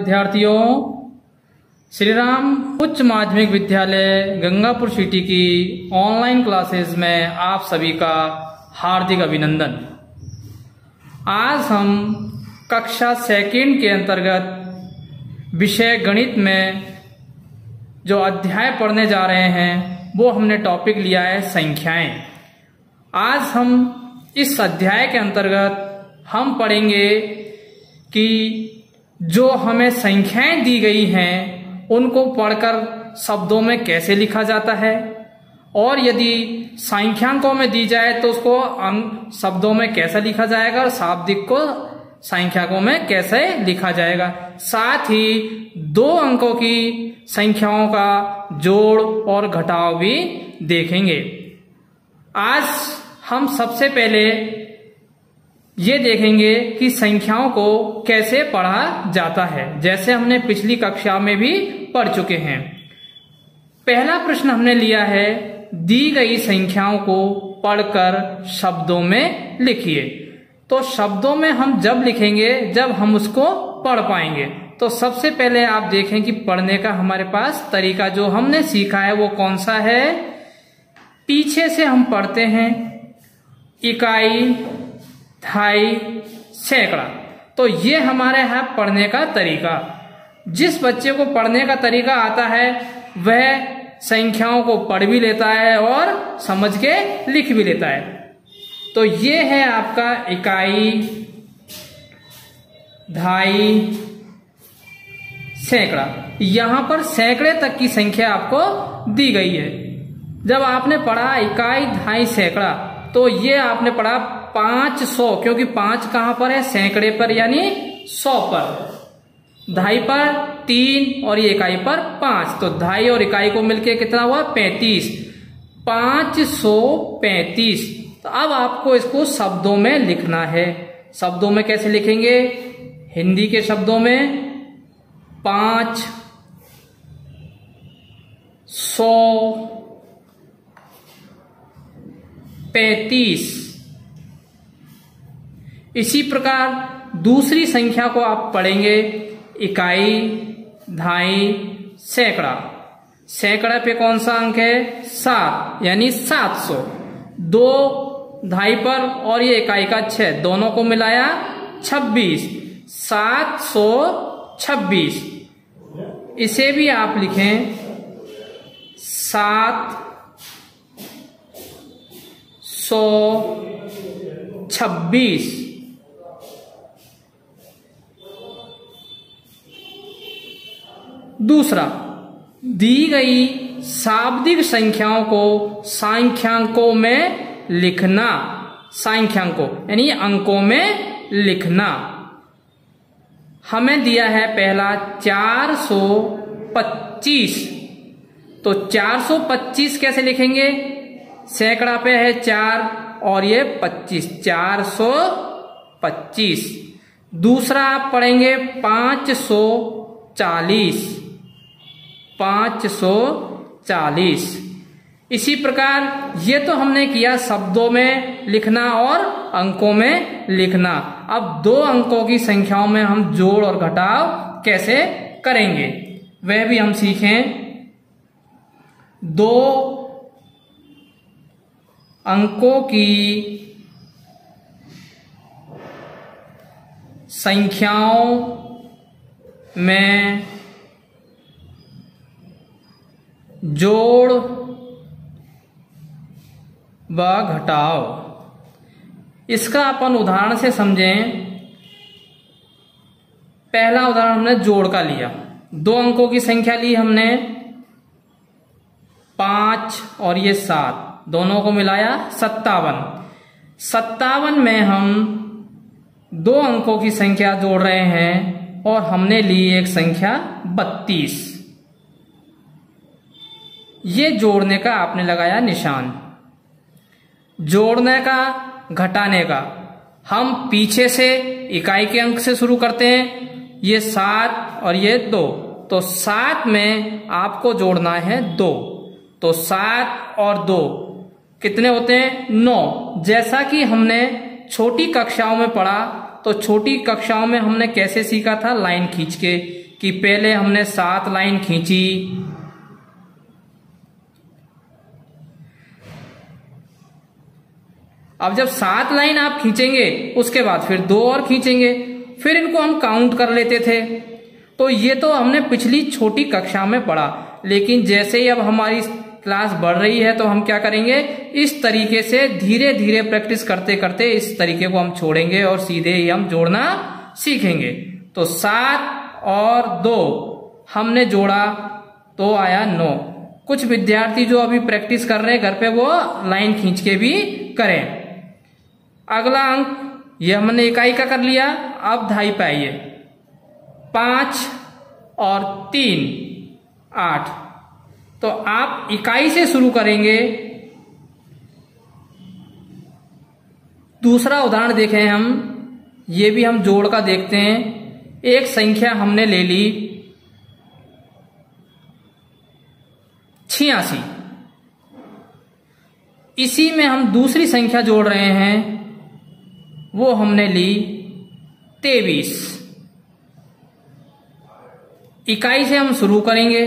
विद्यार्थियों, श्री राम उच्च माध्यमिक विद्यालय गंगापुर सिटी की ऑनलाइन क्लासेस में आप सभी का हार्दिक अभिनंदन। आज हम कक्षा सेकंड के अंतर्गत विषय गणित में जो अध्याय पढ़ने जा रहे हैं वो हमने टॉपिक लिया है संख्याएं। आज हम इस अध्याय के अंतर्गत हम पढ़ेंगे कि जो हमें संख्याएं दी गई हैं उनको पढ़कर शब्दों में कैसे लिखा जाता है, और यदि संख्यांकों में दी जाए तो उसको शब्दों में कैसे लिखा जाएगा और शाब्दिक को संख्याकों में कैसे लिखा जाएगा। साथ ही 2 अंकों की संख्याओं का जोड़ और घटाव भी देखेंगे। आज हम सबसे पहले ये देखेंगे कि संख्याओं को कैसे पढ़ा जाता है, जैसे हमने पिछली कक्षा में भी पढ़ चुके हैं। पहला प्रश्न हमने लिया है, दी गई संख्याओं को पढ़कर शब्दों में लिखिए। तो शब्दों में हम जब लिखेंगे जब हम उसको पढ़ पाएंगे। तो सबसे पहले आप देखें कि पढ़ने का हमारे पास तरीका जो हमने सीखा है वो कौन सा है। पीछे से हम पढ़ते हैं इकाई, दहाई, सैकड़ा। तो ये हमारे यहाँ पढ़ने का तरीका। जिस बच्चे को पढ़ने का तरीका आता है वह संख्याओं को पढ़ भी लेता है और समझ के लिख भी लेता है। तो ये है आपका इकाई, दहाई, सैकड़ा। यहां पर सैकड़े तक की संख्या आपको दी गई है। जब आपने पढ़ा इकाई, दहाई, सैकड़ा तो ये आपने पढ़ा 500, क्योंकि 5 कहां पर है, सैकड़े पर यानी 100 पर। दहाई पर 3 और ये इकाई पर 5, तो दहाई और इकाई को मिलके कितना हुआ, 35। 535। तो अब आपको इसको शब्दों में लिखना है। शब्दों में कैसे लिखेंगे, हिंदी के शब्दों में 5 100 35। इसी प्रकार दूसरी संख्या को आप पढ़ेंगे, इकाई, दहाई, सैकड़ा। सैकड़ा पे कौन सा अंक है, 7 यानी 700। 2 दहाई पर और ये इकाई का 6, दोनों को मिलाया 26, 726। इसे भी आप लिखें 726। दूसरा, दी गई शाब्दिक संख्याओं को संख्यांकों में लिखना। संख्यांकों यानी अंकों में लिखना। हमें दिया है पहला 425। तो 425 कैसे लिखेंगे, सैकड़ा पे है 4 और ये 25, 425। दूसरा आप पढ़ेंगे 540, 540। इसी प्रकार ये तो हमने किया शब्दों में लिखना और अंकों में लिखना। अब 2 अंकों की संख्याओं में हम जोड़ और घटाव कैसे करेंगे वह भी हम सीखें। 2 अंकों की संख्याओं में जोड़ व घटाव। इसका अपन उदाहरण से समझें। पहला उदाहरण हमने जोड़ का लिया। 2 अंकों की संख्या ली हमने 5 और ये 7, दोनों को मिलाया 57। 57 में हम 2 अंकों की संख्या जोड़ रहे हैं और हमने ली एक संख्या 32। ये जोड़ने का आपने लगाया निशान। जोड़ने का, घटाने का हम पीछे से इकाई के अंक से शुरू करते हैं। ये 7 और ये 2, तो 7 में आपको जोड़ना है 2। तो 7 और 2 कितने होते हैं, 9। जैसा कि हमने छोटी कक्षाओं में पढ़ा, तो छोटी कक्षाओं में हमने कैसे सीखा था, लाइन खींच के कि पहले हमने 7 लाइन खींची, अब जब 7 लाइन आप खींचेंगे उसके बाद फिर 2 और खींचेंगे, फिर इनको हम काउंट कर लेते थे। तो ये तो हमने पिछली छोटी कक्षा में पढ़ा, लेकिन जैसे ही अब हमारी क्लास बढ़ रही है तो हम क्या करेंगे, इस तरीके से धीरे धीरे प्रैक्टिस करते करते इस तरीके को हम छोड़ेंगे और सीधे ही हम जोड़ना सीखेंगे। तो 7 और 2 हमने जोड़ा तो आया 9। कुछ विद्यार्थी जो अभी प्रैक्टिस कर रहे हैं घर पे वो लाइन खींच के भी करें। अगला अंक ये हमने इकाई का कर लिया, अब दहाई पे आइए। 5 और 3 8। तो आप इकाई से शुरू करेंगे। दूसरा उदाहरण देखें हम, ये भी हम जोड़ का देखते हैं। एक संख्या हमने ले ली 86, इसी में हम दूसरी संख्या जोड़ रहे हैं, वो हमने ली 23। इकाई से हम शुरू करेंगे।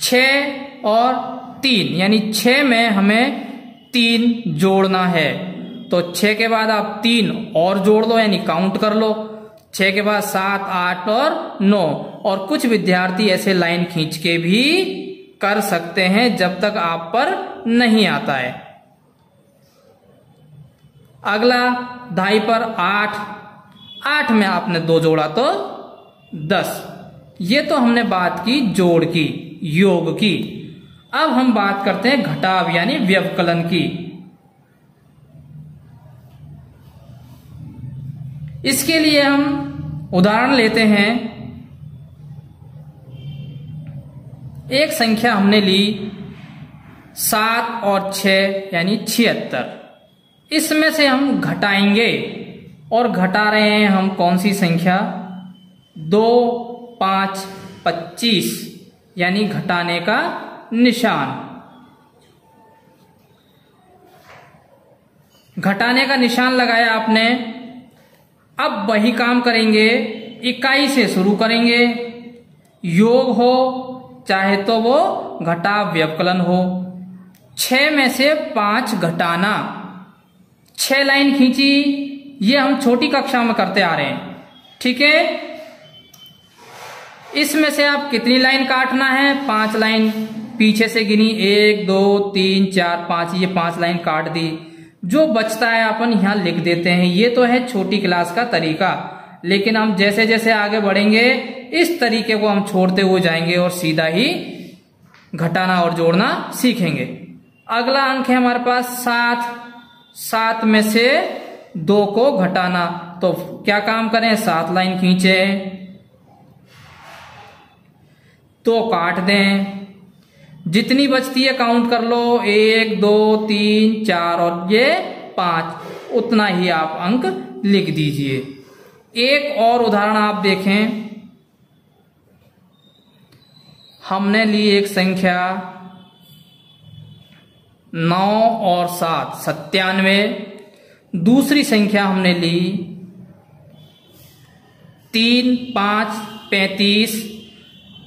6 और 3 यानी 6 में हमें 3 जोड़ना है, तो 6 के बाद आप 3 और जोड़ लो यानी काउंट कर लो। 6 के बाद 7 8 और 9। और कुछ विद्यार्थी ऐसे लाइन खींच के भी कर सकते हैं जब तक आप पर नहीं आता है। अगला दहाई पर 8 में आपने 2 जोड़ा तो 10। ये तो हमने बात की जोड़ की, योग की। अब हम बात करते हैं घटाव यानी व्यवकलन की। इसके लिए हम उदाहरण लेते हैं। एक संख्या हमने ली 7 और 6 यानी 76। इसमें से हम घटाएंगे और घटा रहे हैं हम कौन सी संख्या, 2 5 25 यानी घटाने का निशान। घटाने का निशान लगाया आपने। अब वही काम करेंगे, इकाई से शुरू करेंगे। योग हो चाहे तो वो घटाव व्यवकलन हो। 6 में से 5 घटाना। 6 लाइन खींची, ये हम छोटी कक्षा में करते आ रहे हैं, ठीक है। इसमें से आप कितनी लाइन काटना है, 5 लाइन पीछे से गिनी, 1 2 3 4 5, ये 5 लाइन काट दी। जो बचता है अपन यहां लिख देते हैं। ये तो है छोटी क्लास का तरीका, लेकिन हम जैसे जैसे आगे बढ़ेंगे इस तरीके को हम छोड़ते हुए जाएंगे और सीधा ही घटाना और जोड़ना सीखेंगे। अगला अंक है हमारे पास 7 में से 2 को घटाना। तो क्या काम करें, 7 लाइन खींचे तो काट दें, जितनी बचती है काउंट कर लो, 1 2 3 4 और ये 5, उतना ही आप अंक लिख दीजिए। एक और उदाहरण आप देखें। हमने ली एक संख्या 9 और 7 97। दूसरी संख्या हमने ली 3 5 35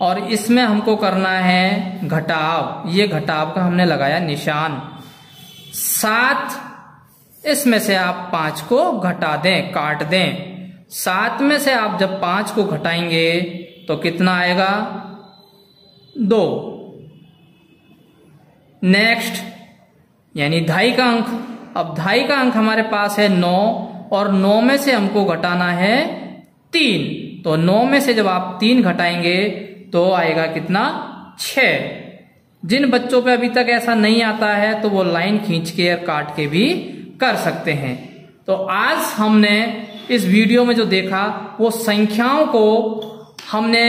और इसमें हमको करना है घटाव। ये घटाव का हमने लगाया निशान। 7 इसमें से आप 5 को घटा दें, काट दें। 7 में से आप जब 5 को घटाएंगे तो कितना आएगा, 2। नेक्स्ट यानी दहाई का अंक। अब दहाई का अंक हमारे पास है 9 और 9 में से हमको घटाना है 3। तो 9 में से जब आप 3 घटाएंगे तो आएगा कितना, 6। जिन बच्चों पे अभी तक ऐसा नहीं आता है तो वो लाइन खींच के और काट के भी कर सकते हैं। तो आज हमने इस वीडियो में जो देखा वो संख्याओं को हमने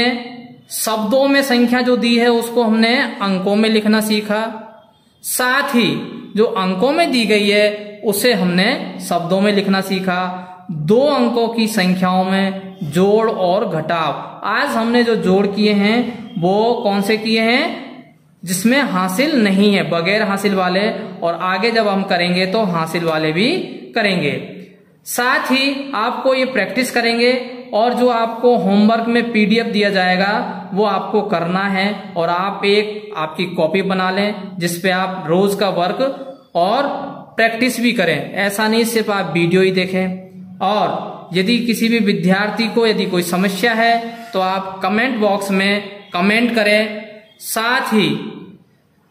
शब्दों में संख्या जो दी है उसको हमने अंकों में लिखना सीखा। साथ ही जो अंकों में दी गई है उसे हमने शब्दों में लिखना सीखा। 2 अंकों की संख्याओं में जोड़ और घटाव। आज हमने जो जोड़ किए हैं वो कौन से किए हैं, जिसमें हासिल नहीं है, बगैर हासिल वाले, और आगे जब हम करेंगे तो हासिल वाले भी करेंगे। साथ ही आपको ये प्रैक्टिस करेंगे और जो आपको होमवर्क में पीडीएफ दिया जाएगा वो आपको करना है, और आप एक आपकी कॉपी बना लें जिसपे आप रोज का वर्क और प्रैक्टिस भी करें। ऐसा नहीं सिर्फ आप वीडियो ही देखें। और यदि किसी भी विद्यार्थी को यदि कोई समस्या है तो आप कमेंट बॉक्स में कमेंट करें। साथ ही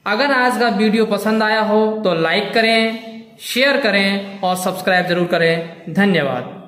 अगर आज का वीडियो पसंद आया हो तो लाइक करें, शेयर करें और सब्सक्राइब जरूर करें। धन्यवाद।